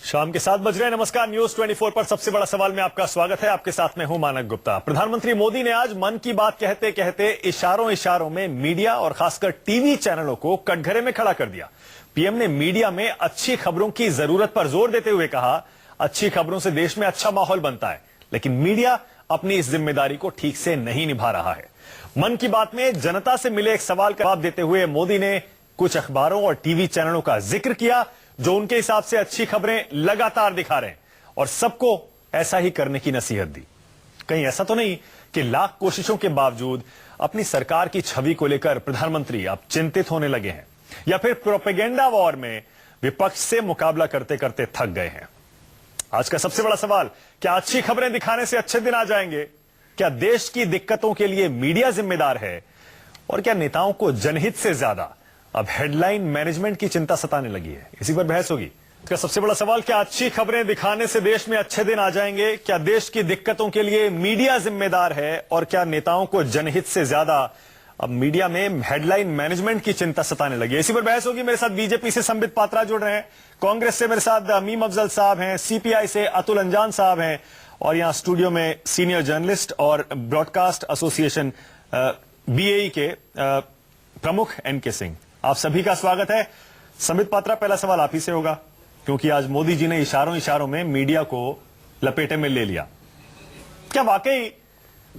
शाम के 7 बज रहे हैं। नमस्कार, न्यूज 24 पर सबसे बड़ा सवाल में आपका स्वागत है। आपके साथ में हूं मानक गुप्ता। प्रधानमंत्री मोदी ने आज मन की बात कहते कहते इशारों में मीडिया और खासकर टीवी चैनलों को कटघरे में खड़ा कर दिया। पीएम ने मीडिया में अच्छी खबरों की जरूरत पर जोर देते हुए कहा, अच्छी खबरों से देश में अच्छा माहौल बनता है, लेकिन मीडिया अपनी इस जिम्मेदारी को ठीक से नहीं निभा रहा है। मन की बात में जनता से मिले एक सवाल का जवाब देते हुए मोदी ने कुछ अखबारों और टीवी चैनलों का जिक्र किया जो उनके हिसाब से अच्छी खबरें लगातार दिखा रहे हैं और सबको ऐसा ही करने की नसीहत दी। कहीं ऐसा तो नहीं कि लाख कोशिशों के बावजूद अपनी सरकार की छवि को लेकर प्रधानमंत्री अब चिंतित होने लगे हैं, या फिर प्रोपेगेंडा वॉर में विपक्ष से मुकाबला करते करते थक गए हैं। आज का सबसे बड़ा सवाल, क्या अच्छी खबरें दिखाने से अच्छे दिन आ जाएंगे? क्या देश की दिक्कतों के लिए मीडिया जिम्मेदार है? और क्या नेताओं को जनहित से ज्यादा अब हेडलाइन मैनेजमेंट की चिंता सताने लगी है? इसी पर बहस होगी। इसका सबसे बड़ा सवाल, क्या अच्छी खबरें दिखाने से देश में अच्छे दिन आ जाएंगे? क्या देश की दिक्कतों के लिए मीडिया जिम्मेदार है? और क्या नेताओं को जनहित से ज्यादा अब मीडिया में हेडलाइन मैनेजमेंट की चिंता सताने लगी है? इसी पर बहस होगी। मेरे साथ बीजेपी से संबित पात्रा जुड़ रहे हैं, कांग्रेस से मेरे साथ मीम अफजल साहब हैं, सीपीआई से अतुल अंजान साहब हैं, और यहां स्टूडियो में सीनियर जर्नलिस्ट और ब्रॉडकास्ट एसोसिएशन बीएई के प्रमुख एनके सिंह। आप सभी का स्वागत है। संबित पात्रा, पहला सवाल आप ही से होगा, क्योंकि आज मोदी जी ने इशारों में मीडिया को लपेटे में ले लिया। क्या वाकई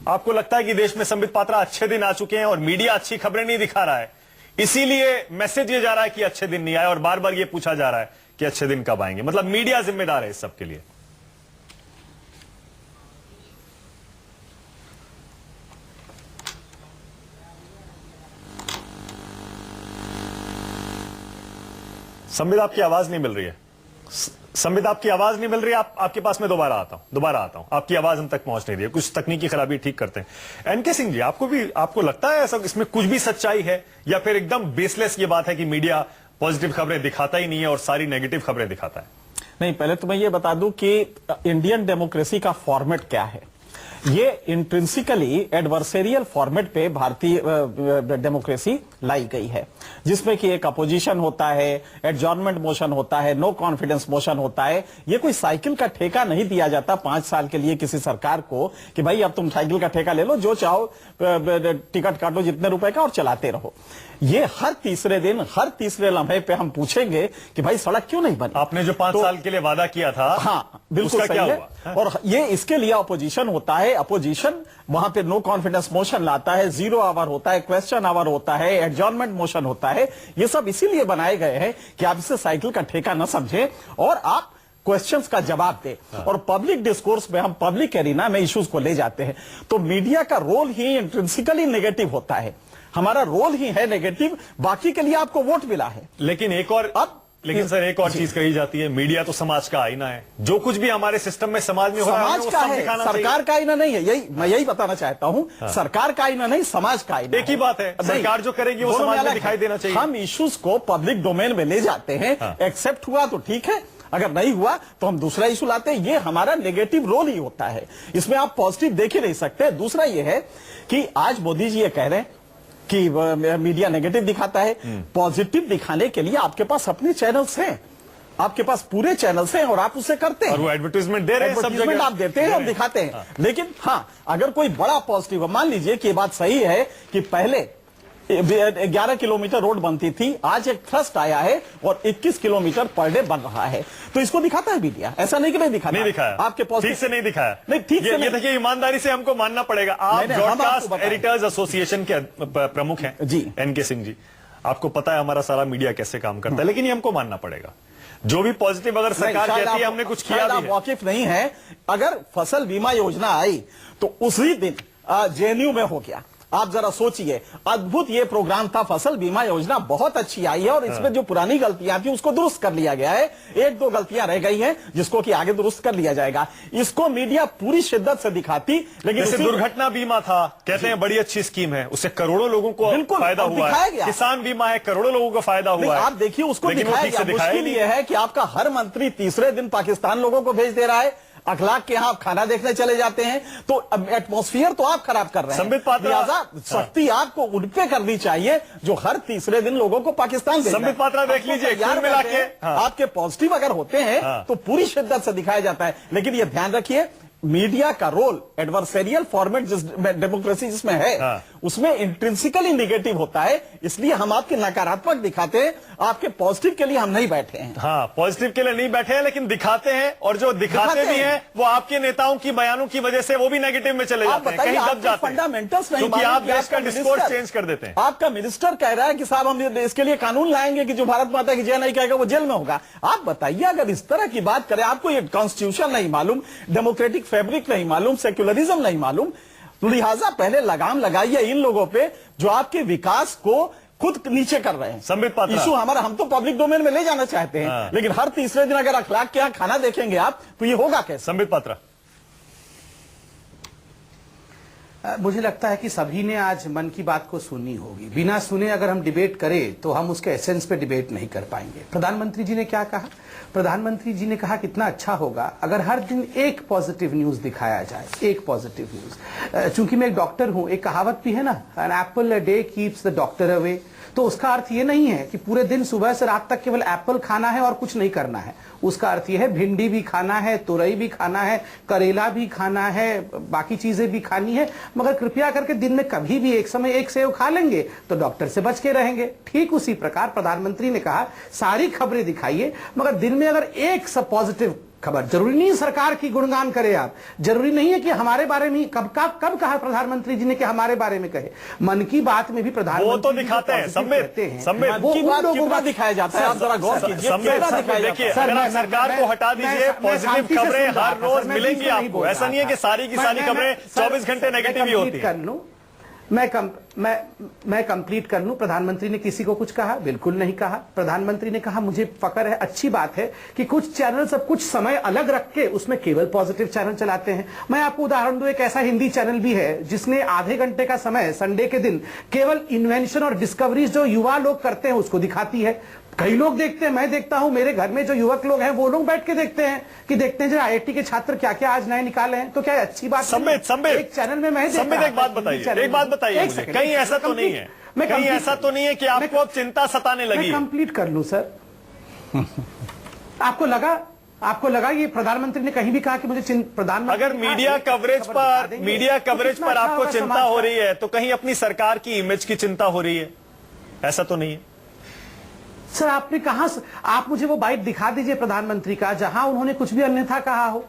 आपको लगता है कि देश में संबित पात्रा अच्छे दिन आ चुके हैं और मीडिया अच्छी खबरें नहीं दिखा रहा है, इसीलिए मैसेज ये जा रहा है कि अच्छे दिन नहीं आए और बार बार ये पूछा जा रहा है कि अच्छे दिन कब आएंगे? मतलब मीडिया जिम्मेदार है इस सब के लिए? संबित, आपकी आवाज नहीं मिल रही है। संबित, आपकी आवाज नहीं मिल रही है। आपके पास मैं दोबारा आता हूं। आपकी आवाज हम तक पहुंच नहीं रही है। कुछ तकनीकी खराबी ठीक करते हैं। एनके सिंह जी, आपको लगता है ऐसा इसमें कुछ भी सच्चाई है, या फिर एकदम बेसलेस ये बात है कि मीडिया पॉजिटिव खबरें दिखाता ही नहीं है और सारी नेगेटिव खबरें दिखाता है? नहीं, पहले तो मैं ये बता दूं कि इंडियन डेमोक्रेसी का फॉर्मेट क्या है। ये इंट्रिंसिकली एडवर्सेरियल फॉर्मेट पे भारतीय डेमोक्रेसी लाई गई है, जिसमें कि एक अपोजिशन होता है, एडजॉर्नमेंट मोशन होता है, नो कॉन्फिडेंस मोशन होता है। ये कोई साइकिल का ठेका नहीं दिया जाता 5 साल के लिए किसी सरकार को कि भाई अब तुम साइकिल का ठेका ले लो, जो चाहो टिकट काटो जितने रुपए का और चलाते रहो। ये हर तीसरे दिन, हर तीसरे लम्हे पे हम पूछेंगे कि भाई सड़क क्यों नहीं बनी? आपने जो 5 साल के लिए वादा किया था, हाँ बिल्कुल सही क्या है। हुआ? और ये इसके लिए अपोजिशन होता है। अपोजिशन वहां पे नो कॉन्फिडेंस मोशन लाता है, 0 आवर होता है, क्वेश्चन आवर होता है, एडजॉर्नमेंट मोशन होता है। ये सब इसीलिए बनाए गए हैं कि आप इसे साइकिल का ठेका न समझें और आप क्वेश्चंस का जवाब दे। और पब्लिक डिस्कोर्स में हम पब्लिक एरिना में इश्यूज को ले जाते हैं। तो मीडिया का रोल ही इंट्रिंसिकली नेगेटिव होता है। हमारा रोल ही है नेगेटिव, बाकी के लिए आपको वोट मिला है। लेकिन सर एक और चीज कही जाती है, मीडिया तो समाज का आईना है। जो कुछ भी हमारे सिस्टम में समाज में हो रहा है, समाज का है, सरकार का आईना नहीं है। मैं यही बताना चाहता हूं। सरकार का आईना नहीं, समाज का आईना। एक ही बात है, सरकार जो करेगी वो समाज में दिखाई देना चाहिए। हम इश्यूज को पब्लिक डोमेन में ले जाते हैं। एक्सेप्ट हुआ तो ठीक है, अगर नहीं हुआ तो हम दूसरा इशू लाते हैं। ये हमारा नेगेटिव रोल ही होता है, इसमें आप पॉजिटिव देख ही नहीं सकते। दूसरा ये है कि आज मोदी जी ये कह रहे हैं कि मीडिया नेगेटिव दिखाता है। पॉजिटिव दिखाने के लिए आपके पास अपने चैनल्स हैं, आपके पास पूरे चैनल्स हैं और आप उसे करते हैं। और वो एडवर्टाइजमेंट दे रहे हैं, सब जगह आप देते हैं और दिखाते हैं। लेकिन हाँ, अगर कोई बड़ा पॉजिटिव, मान लीजिए कि ये बात सही है कि पहले 11 किलोमीटर रोड बनती थी, आज एक थ्रस्ट आया है और 21 किलोमीटर पर डे बन रहा है, तो इसको दिखाता है मीडिया। ऐसा नहीं कि नहीं दिखाता। नहीं दिखाया, आपके ठीक से नहीं दिखाया। नहीं, ठीक से ये देखिए, ईमानदारी से हमको मानना पड़ेगा। आप ब्रॉडकास्ट एडिटर्स एसोसिएशन के प्रमुख हैं जी, एनके सिंह जी। आपको पता है हमारा सारा मीडिया कैसे काम करता है, लेकिन ये हमको मानना पड़ेगा। जो भी पॉजिटिव अगर सरकार कहती है हमने कुछ किया भी है। वाकिफ नहीं है, अगर फसल बीमा योजना आई तो उसी दिन जेएनयू में हो गया। आप जरा सोचिए, अद्भुत ये प्रोग्राम था, फसल बीमा योजना बहुत अच्छी आई है और इसमें जो पुरानी गलतियां थी उसको दुरुस्त कर लिया गया है। 1-2 गलतियां रह गई हैं जिसको कि आगे दुरुस्त कर लिया जाएगा। इसको मीडिया पूरी शिद्दत से दिखाती, लेकिन जैसे दुर्घटना बीमा था, कहते हैं बड़ी अच्छी स्कीम है, उससे करोड़ों लोगों को फायदा हुआ है। किसान बीमा है, करोड़ों लोगों को फायदा हुआ है। आप देखिए उसको दिखाया गया। मुश्किल ये है कि आपका हर मंत्री तीसरे दिन पाकिस्तान लोगों को भेज दे रहा है, अखलाक के यहाँ आप खाना देखने चले जाते हैं, तो एटमॉस्फेयर तो आप खराब कर रहे हैं। संबित पात्रा, लिहाजा सख्ती आपको उन पे करनी चाहिए जो हर तीसरे दिन लोगों को पाकिस्तान भेज रहे हैं। संबित पात्रा देख लीजिए, कुल मिला के आपके पॉजिटिव अगर होते हैं तो पूरी शिद्दत से दिखाया जाता है, लेकिन ये ध्यान रखिए मीडिया का रोल एडवर्सेरियल फॉर्मेट जिस डेमोक्रेसी जिसमें है उसमें इंट्रिंसिकली निगेटिव होता है, इसलिए हम आपके नकारात्मक दिखाते हैं, आपके पॉजिटिव के लिए हम नहीं बैठे हैं। हाँ, पॉजिटिव के लिए नहीं बैठे हैं, लेकिन दिखाते हैं, और जो दिखाते भी हैं वो आपके नेताओं की बयानों की वजह से वो भी नेगेटिव में चले जाते हैं, कहीं दब जाते हैं, फंडामेंटल्स नहीं, क्योंकि आप देश का डिस्कोर्स चेंज कर देते हैं। आपका मिनिस्टर कह रहा है कि साहब हम इसके लिए कानून लाएंगे कि जो भारत माता की जय नहीं कहेगा वो जेल में होगा। आप बताइए, अगर इस तरह की बात करें, आपको ये कॉन्स्टिट्यूशन नहीं मालूम, डेमोक्रेटिक फैब्रिक नहीं मालूम, सेक्युलरिज्म नहीं मालूम, लिहाजा पहले लगाम लगाइए इन लोगों पे जो आपके विकास को खुद नीचे कर रहे हैं। संबित पात्रा, इशू हमारा, हम तो पब्लिक डोमेन में ले जाना चाहते हैं, लेकिन हर तीसरे दिन अगर अखलाक के यहाँ खाना देखेंगे आप तो ये होगा कैसे? संबित पात्रा, मुझे लगता है कि सभी ने आज मन की बात को सुनी होगी। बिना सुने अगर हम डिबेट करें तो हम उसके एसेंस पे डिबेट नहीं कर पाएंगे। प्रधानमंत्री जी ने क्या कहा? प्रधानमंत्री जी ने कहा कितना अच्छा होगा अगर हर दिन एक पॉजिटिव न्यूज दिखाया जाए, एक पॉजिटिव न्यूज। चूंकि मैं एक डॉक्टर हूं, एक कहावत भी है ना, an apple a day keeps the doctor away. तो उसका अर्थ ये नहीं है कि पूरे दिन सुबह से रात तक केवल एप्पल खाना है और कुछ नहीं करना है। उसका अर्थ ये है भिंडी भी खाना है, तुरई भी खाना है, करेला भी खाना है, बाकी चीजें भी खानी है, मगर कृपया करके दिन में कभी भी एक समय एक सेव खा लेंगे तो डॉक्टर से बच के रहेंगे। ठीक उसी प्रकार प्रधानमंत्री ने कहा सारी खबरें दिखाइए, मगर दिन में अगर एक सब पॉजिटिव खबर, जरूरी नहीं सरकार की गुणगान करे आप, जरूरी नहीं है कि हमारे बारे में कब कहा प्रधानमंत्री जी ने कि हमारे बारे में कहे। मन की बात में भी प्रधानमंत्री वो तो दिखाते हैं, वो लोगों को दिखाया जाता है। आप जरा गौर कीजिए, देखिए अगर सरकार को हटा दीजिए, पॉजिटिव खबरें हर रोज मिलेंगी आपको, ऐसा नहीं है कि सारी की सारी खबरें 24 घंटे नेगेटिव ही होती है। मैं कंप्लीट कर लूं। प्रधानमंत्री ने किसी को कुछ कहा? बिल्कुल नहीं कहा। प्रधानमंत्री ने कहा मुझे फक्र है, अच्छी बात है कि कुछ चैनल सब कुछ समय अलग रख के उसमें केवल पॉजिटिव चैनल चलाते हैं। मैं आपको उदाहरण दूं, एक ऐसा हिंदी चैनल भी है जिसने आधे घंटे का समय संडे के दिन केवल इन्वेंशन और डिस्कवरीज जो युवा लोग करते हैं उसको दिखाती है। कई लोग देखते हैं, मैं देखता हूं, मेरे घर में जो युवक लोग हैं वो लोग बैठ के देखते हैं कि देखते हैं जो IIT के छात्र क्या क्या आज नए निकाले हैं। तो क्या अच्छी बात? संबित, एक चैनल में मैं एक बात बताइए, कहीं ऐसा तो नहीं है, कहीं ऐसा तो नहीं है कि आपको अब चिंता सताने लगी? मैं कंप्लीट कर लूं सर। आपको लगा ये प्रधानमंत्री ने कहीं भी कहा कि मुझे प्रधानमंत्री? अगर मीडिया कवरेज पर आपको चिंता हो रही है तो कहीं अपनी सरकार की इमेज की चिंता हो रही है? ऐसा तो नहीं है सर। आपने कहा, आप मुझे वो बाइट दिखा दीजिए प्रधानमंत्री का जहां उन्होंने कुछ भी अन्यथा कहा हो।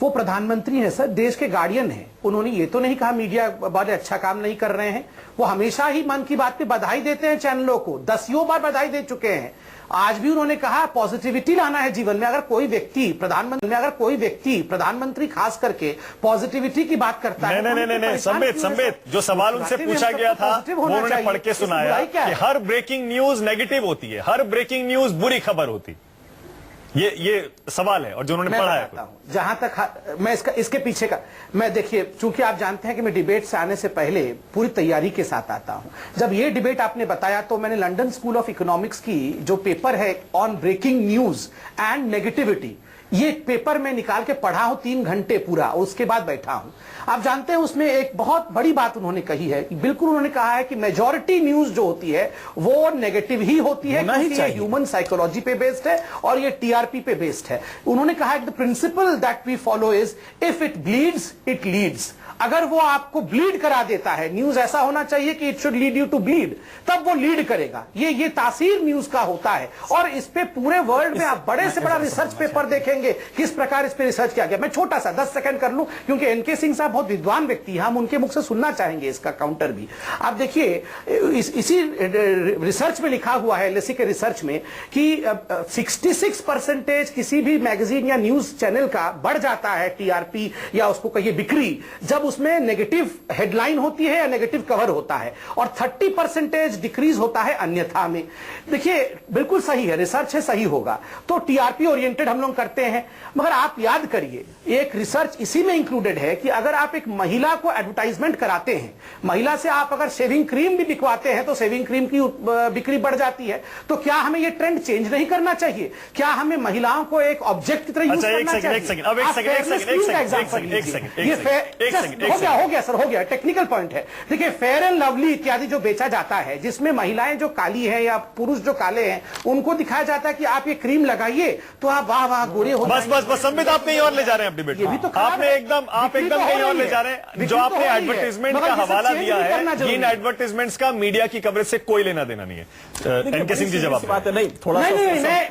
वो प्रधानमंत्री है सर, देश के गार्डियन है। उन्होंने ये तो नहीं कहा मीडिया बड़े अच्छा काम नहीं कर रहे हैं। वो हमेशा ही मन की बात पे बधाई देते हैं चैनलों को, 10 बार बधाई दे चुके हैं। आज भी उन्होंने कहा पॉजिटिविटी लाना है जीवन में। अगर कोई व्यक्ति प्रधानमंत्री खास करके पॉजिटिविटी की बात करता है, नहीं, संबित, जो सवाल उनसे पूछा गया था वो उन्होंने पढ़ के सुनाया कि हर ब्रेकिंग न्यूज नेगेटिव होती है, हर ब्रेकिंग न्यूज बुरी खबर होती। ये सवाल है और जो उन्होंने पढ़ा है। जहां तक मैं इसके पीछे का, मैं देखिए, चूंकि आप जानते हैं कि मैं डिबेट से आने से पहले पूरी तैयारी के साथ आता हूं। जब ये डिबेट आपने बताया तो मैंने लंदन स्कूल ऑफ इकोनॉमिक्स की जो पेपर है on breaking news and negativity, ये पेपर मैं निकाल के पढ़ा हूं 3 घंटे पूरा, उसके बाद बैठा हूं। आप जानते हैं उसमें एक बहुत बड़ी बात उन्होंने कही है कि बिल्कुल उन्होंने कहा है कि मेजॉरिटी न्यूज जो होती है वो नेगेटिव ही होती है, क्योंकि ये ह्यूमन साइकोलॉजी पे बेस्ड है और ये टीआरपी पे बेस्ड है। उन्होंने कहा है the principle that we follow is if it bleeds it leads. अगर वो आपको ब्लीड करा देता है, न्यूज ऐसा होना चाहिए कि it should lead you to bleed, तब वो लीड करेगा। ये तासीर न्यूज का होता है। और इस पे पूरे वर्ल्ड में आप बड़े से बड़ा रिसर्च पेपर देखेंगे किस प्रकार इस पे रिसर्च किया गया। मैं छोटा सा 10 सेकंड कर लूं, क्योंकि एनके सिंह साहब बहुत विद्वान व्यक्ति हैं, हम उनके मुख से सुनना चाहेंगे इसका काउंटर भी। आप देखिए इसी रिसर्च में लिखा हुआ है, एलएसई के रिसर्च में, कि 66% किसी भी मैगजीन या न्यूज चैनल का बढ़ जाता है टीआरपी या उसको कहिए बिक्री, जब उसमें नेगेटिव हेडलाइन होती है या नेगेटिव कवर होता है, और 30% डिक्रीज होता है अन्यथा में। देखिए बिल्कुल सही है, रिसर्च है, सही होगा तो टीआरपी ओरिएंटेड हम लोग करते हैं, मगर आप याद करिए एक रिसर्च इसी में इंक्लूडेड है कि अगर आप एक महिला को एडवर्टाइजमेंट कराते हैं, महिला से आप अगर शेविंग क्रीम भी बिकवाते हैं तो शेविंग क्रीम की बिक्री बढ़ जाती है। तो क्या हमें ये ट्रेंड चेंज नहीं करना चाहिए? क्या हमें महिलाओं को एक ऑब्जेक्ट की तरह यूज करना चाहिए? हो गया सर, हो गया, टेक्निकल पॉइंट है। देखिए फेयर एंड लवली इत्यादि जो बेचा जाता है, जिसमें महिलाएं जो काली हैं या पुरुष जो काले हैं उनको दिखाया जाता है कि आप ये क्रीम लगाइए तो आप वाह वाह गोरे हो। बस बस बस संबित, आप कहीं और ले जा रहे हैं डिबेट। ये भी तो आपने एकदम कहीं और ले जा रहे हैं। जो आपने एडवर्टाइजमेंट का हवाला दिया है, इन एडवर्टाइजमेंट्स का मीडिया की कवरेज से कोई लेना देना नहीं है। एनके सिंह जी जवाब बात है। नहीं, थोड़ा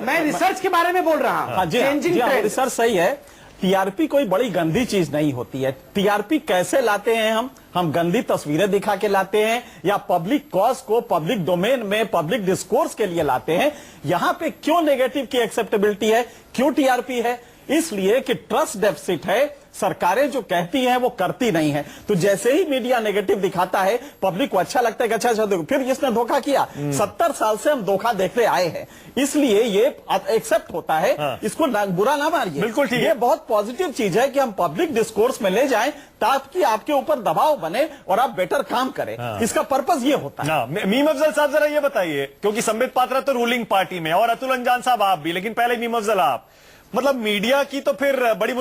मैं रिसर्च के बारे में बोल रहा हूं। चेंजिंग रिसर्च सही है। टीआरपी कोई बड़ी गंदी चीज नहीं होती है। टीआरपी कैसे लाते हैं हम गंदी तस्वीरें दिखा के लाते हैं या पब्लिक कॉज को पब्लिक डोमेन में पब्लिक डिस्कोर्स के लिए लाते हैं? यहां पे क्यों नेगेटिव की एक्सेप्टेबिलिटी है, क्यों टीआरपी है? इसलिए कि ट्रस्ट डेफिसिट है, सरकारें जो कहती हैं वो करती नहीं है। तो जैसे ही मीडिया नेगेटिव दिखाता है पब्लिक को अच्छा लगता है कि अच्छा देखो फिर इसने धोखा किया। 70 साल से हम धोखा देखते आए हैं, इसलिए ये एक्सेप्ट होता है। इसको बुरा ना मानिए, बिल्कुल ठीक है। ये बहुत पॉजिटिव चीज है कि हम पब्लिक डिस्कोर्स में ले जाएं ताकि आपके ऊपर दबाव बने और आप बेटर काम करें। इसका पर्पस ये होता है। मीम अफजल साहब जरा ये बताइए, क्योंकि संबित पात्रा तो रूलिंग पार्टी में और अतुल अंजान साहब आप भी, लेकिन पहले मीम अफजल आप, मतलब मीडिया की तो फिर बड़ी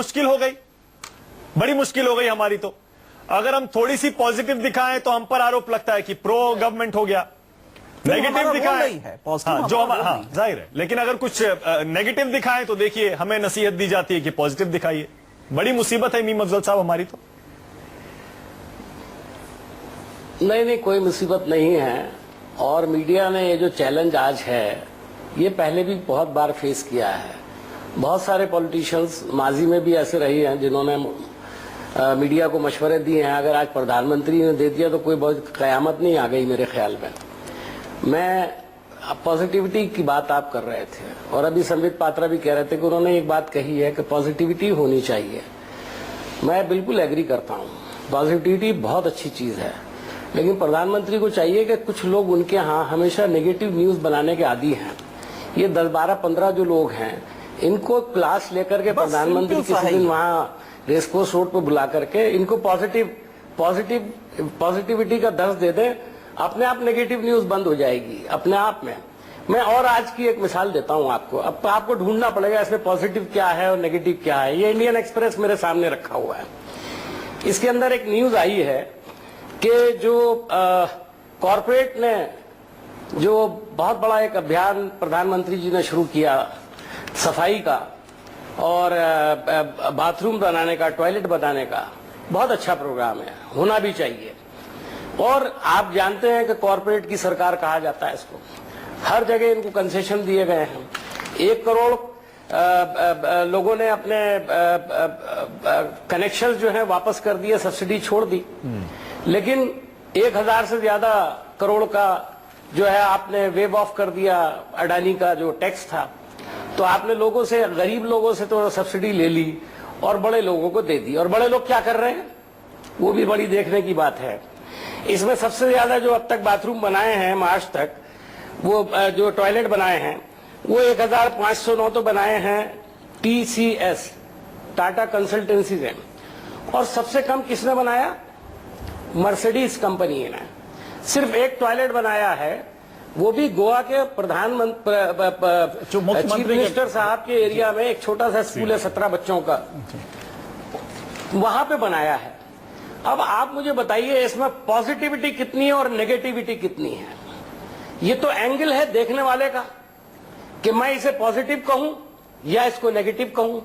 मुश्किल हो गई हमारी। तो अगर हम थोड़ी सी पॉजिटिव दिखाएं तो हम पर आरोप लगता है कि प्रो गवर्नमेंट हो गया, नेगेटिव दिखाएं जो हम जाहिर है, लेकिन अगर कुछ नेगेटिव दिखाएं तो देखिए हमें नसीहत दी जाती है कि पॉजिटिव दिखाइए। बड़ी मुसीबत है मीम अफजल साहब हमारी। तो नहीं, कोई मुसीबत नहीं है। और मीडिया ने ये जो चैलेंज आज है ये पहले भी बहुत बार फेस किया है। बहुत सारे पॉलिटिशियंस माजी में भी ऐसे रहे हैं जिन्होंने मीडिया को मशवरे दिए हैं। अगर आज प्रधानमंत्री ने दे दिया तो कोई बहुत कयामत नहीं आ गई मेरे ख्याल में। मैं पॉजिटिविटी की बात आप कर रहे थे और अभी संबित पात्रा भी कह रहे थे कि उन्होंने एक बात कही है कि पॉजिटिविटी होनी चाहिए। मैं बिल्कुल एग्री करता हूँ, पॉजिटिविटी बहुत अच्छी चीज है, लेकिन प्रधानमंत्री को चाहिए कि कुछ लोग उनके यहाँ हमेशा नेगेटिव न्यूज बनाने के आदी हैं। ये 10, 12, 15 जो लोग हैं इनको क्लास लेकर के प्रधानमंत्री किसी दिन वहाँ रेसकोर्स रोड पर बुला करके इनको पॉजिटिविटी का दर्ज दे दें, अपने आप नेगेटिव न्यूज बंद हो जाएगी अपने आप में। मैं और आज की एक मिसाल देता हूं आपको। अब आपको ढूंढना पड़ेगा इसमें पॉजिटिव क्या है और नेगेटिव क्या है। ये इंडियन एक्सप्रेस मेरे सामने रखा हुआ है। इसके अंदर एक न्यूज आई है कि जो कॉरपोरेट ने जो बहुत बड़ा एक अभियान प्रधानमंत्री जी ने शुरू किया सफाई का और बाथरूम बनाने का, टॉयलेट बनाने का, बहुत अच्छा प्रोग्राम है, होना भी चाहिए। और आप जानते हैं कि कॉरपोरेट की सरकार कहा जाता है इसको, हर जगह इनको कंसेशन दिए गए हैं। 1 करोड़ लोगों ने अपने कनेक्शन जो है वापस कर दिए, सब्सिडी छोड़ दी, लेकिन 1000 से ज्यादा करोड़ का जो है आपने वेव ऑफ कर दिया अडानी का जो टैक्स था। तो आपने लोगों से, गरीब लोगों से तो सब्सिडी ले ली और बड़े लोगों को दे दी। और बड़े लोग क्या कर रहे हैं वो भी बड़ी देखने की बात है। इसमें सबसे ज्यादा जो अब तक बाथरूम बनाए हैं मार्च तक, वो जो टॉयलेट बनाए हैं वो 1509 तो बनाए हैं TCS, टाटा कंसल्टेंसी ने। और सबसे कम किसने बनाया? मर्सिडीज कंपनी ने सिर्फ 1 टॉयलेट बनाया है, वो भी गोवा के प्रधानमंत्री चीफ मिनिस्टर साहब के एरिया में एक छोटा सा स्कूल है 17 बच्चों का, वहां पे बनाया है। अब आप मुझे बताइए इसमें पॉजिटिविटी कितनी है और नेगेटिविटी कितनी है? ये तो एंगल है देखने वाले का कि मैं इसे पॉजिटिव कहूं या इसको नेगेटिव कहूं।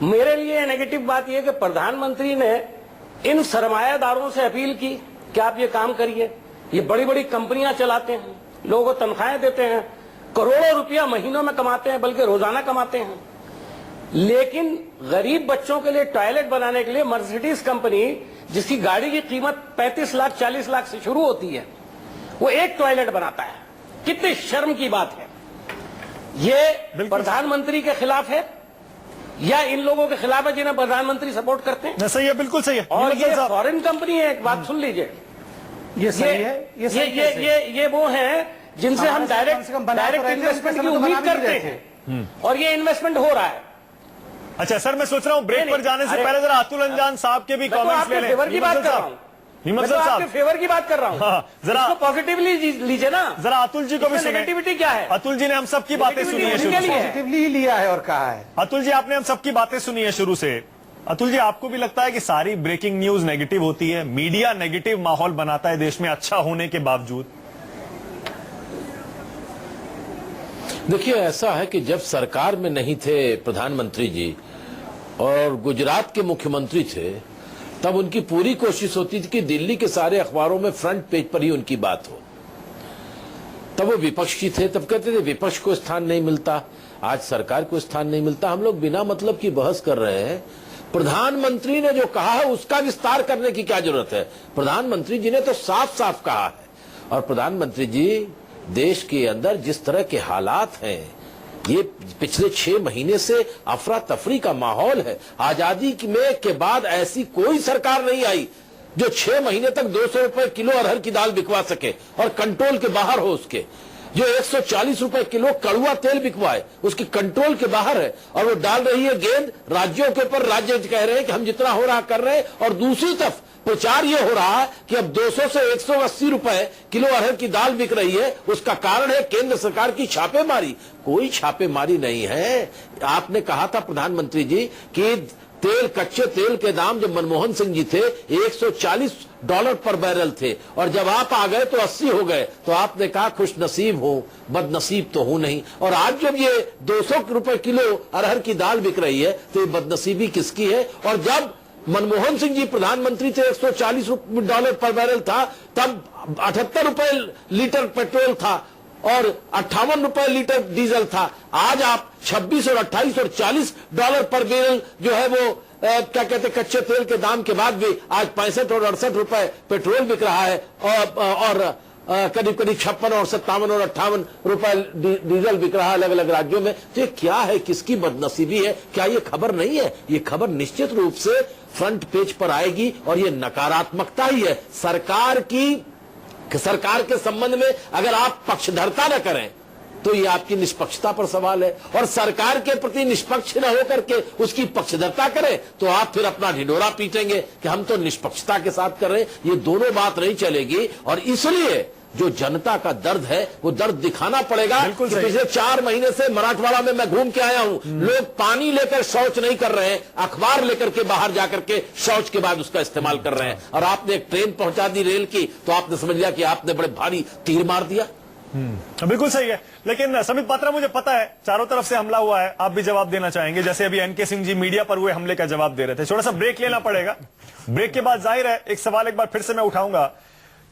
मेरे लिए नेगेटिव बात यह कि प्रधानमंत्री ने इन सरमायादारों से अपील की कि आप ये काम करिए। ये बड़ी बड़ी कंपनियां चलाते हैं, लोगों को तनख्वाहें देते हैं, करोड़ों रुपया महीनों में कमाते हैं, बल्कि रोजाना कमाते हैं। लेकिन गरीब बच्चों के लिए टॉयलेट बनाने के लिए मर्सिडीज कंपनी, जिसकी गाड़ी की कीमत 35 लाख 40 लाख से शुरू होती है, वो 1 टॉयलेट बनाता है। कितनी शर्म की बात है। ये प्रधानमंत्री के खिलाफ है, या इन लोगों के खिलाफ है जिन्हें प्रधानमंत्री सपोर्ट करते हैं? सही है, बिल्कुल सही है। और निमज्जन ये साहब, फॉरेन कंपनी है, एक बात सुन लीजिए, ये सही है, ये सही कैसे? ये वो हैं जिनसे हम हमारे कम से कम बना तो डायरेक्ट रहे थे, इन्वेस्टमेंट उसके की समय तो उम्मीद बना भी करते नहीं हैं, और ये इन्वेस्टमेंट हो रहा है। अच्छा सर, मैं सोच रहा हूं ब्रेक नहीं, पर जाने से अरे, पहले जरा अतुल अंजान साहब के भी मैं तो कमेंट्स ले आपके लें। फेवर की बात कर रहा हूं, मैं निमज्जन तो आपके साहब, फेवर की बात कर रहा हूं। हाँ, जरा- इसको पॉजिटिवली लीजिए ना, जरा अतुल जी को भी सुने। नेगेटिविटी क्या है? अतुल जी ने हम सबकी बातें सुनी है Negativity शुरू उनके से। लिए है। पॉजिटिवली ही लिया है और कहा है। अतुल जी, आपने हम सबकी बातें सुनी है शुरू से। अतुल जी, आपको भी लगता है कि सारी ब्रेकिंग न्यूज नेगेटिव होती है? मीडिया नेगेटिव माहौल बनाता है देश में अच्छा होने के बावजूद? देखिए, ऐसा है कि जब सरकार में नहीं थे प्रधानमंत्री जी और गुजरात के मुख्यमंत्री थे, तब उनकी पूरी कोशिश होती थी कि दिल्ली के सारे अखबारों में फ्रंट पेज पर ही उनकी बात हो। तब वो विपक्षी थे, तब कहते थे विपक्ष को स्थान नहीं मिलता, आज सरकार को स्थान नहीं मिलता। हम लोग बिना मतलब की बहस कर रहे हैं। प्रधानमंत्री ने जो कहा है उसका विस्तार करने की क्या जरूरत है? प्रधानमंत्री जी ने तो साफ साफ कहा है। और प्रधानमंत्री जी, देश के अंदर जिस तरह के हालात हैं, ये पिछले 6 महीने से अफरा तफरी का माहौल है। आजादी में के बाद ऐसी कोई सरकार नहीं आई जो 6 महीने तक 200 रुपए किलो अरहर की दाल बिकवा सके और कंट्रोल के बाहर हो उसके। जो 140 रुपए किलो कड़ुआ तेल बिकवाए, उसकी कंट्रोल के बाहर है। और वो डाल रही है गेंद राज्यों के ऊपर। राज्य कह रहे हैं कि हम जितना हो रहा कर रहे हैं, और दूसरी तरफ प्रचार ये हो रहा है कि अब 200 से 180 रुपए किलो अरहर की दाल बिक रही है। उसका कारण है केंद्र सरकार की छापेमारी। कोई छापेमारी नहीं है। आपने कहा था प्रधानमंत्री जी कि कच्चे तेल के दाम जब मनमोहन सिंह जी थे $140 पर बैरल थे, और जब आप आ गए तो 80 हो गए। तो आपने कहा खुश नसीब हो, बदनसीब तो हूं नहीं। और आज जब ये 200 रुपए किलो अरहर की दाल बिक रही है तो ये बदनसीबी किसकी है? और जब मनमोहन सिंह जी प्रधानमंत्री थे, $140 पर बैरल था, तब 78 रुपए लीटर पेट्रोल था और 58 रुपए लीटर डीजल था। आज आप 26 और 28 और $40 पर बैरल जो है वो क्या कहते कच्चे तेल के दाम के बाद भी आज 65 और 68 रुपए पेट्रोल बिक रहा है, और करीब 56 और 57 और 58 रुपए डीजल बिक रहा है अलग अलग राज्यों में। तो ये क्या है? किसकी बदनसीबी है? क्या ये खबर नहीं है? ये खबर निश्चित रूप से फ्रंट पेज पर आएगी, और ये नकारात्मकता ही है सरकार के संबंध में। अगर आप पक्षधरता न करें तो ये आपकी निष्पक्षता पर सवाल है, और सरकार के प्रति निष्पक्ष न होकर के उसकी पक्षधरता करें तो आप फिर अपना ढिंढोरा पीटेंगे कि हम तो निष्पक्षता के साथ कर रहे हैं। ये दोनों बात नहीं चलेगी, और इसलिए जो जनता का दर्द है वो दर्द दिखाना पड़ेगा। कि पिछले 4 महीने से मराठवाड़ा में मैं घूम के आया हूं, लोग पानी लेकर शौच नहीं कर रहे हैं, अखबार लेकर के बाहर जाकर के शौच के बाद उसका इस्तेमाल कर रहे हैं। और आपने एक ट्रेन पहुंचा दी रेल की, तो आपने समझ लिया कि आपने बड़े भारी तीर मार दिया। बिल्कुल सही है। लेकिन समित पात्रा, मुझे पता है चारों तरफ से हमला हुआ है, आप भी जवाब देना चाहेंगे। जैसे अभी एनके सिंह जी मीडिया पर हुए हमले का जवाब दे रहे थे। थोड़ा सा ब्रेक लेना पड़ेगा। ब्रेक के बाद जाहिर है एक सवाल एक बार फिर से मैं उठाऊंगा,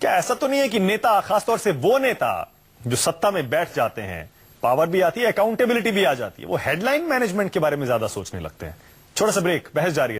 क्या ऐसा तो नहीं है कि नेता, खासतौर से वो नेता जो सत्ता में बैठ जाते हैं, पावर भी आती है, अकाउंटेबिलिटी भी आ जाती है, वो हेडलाइन मैनेजमेंट के बारे में ज्यादा सोचने लगते हैं? छोटा सा ब्रेक, बहस जारी है।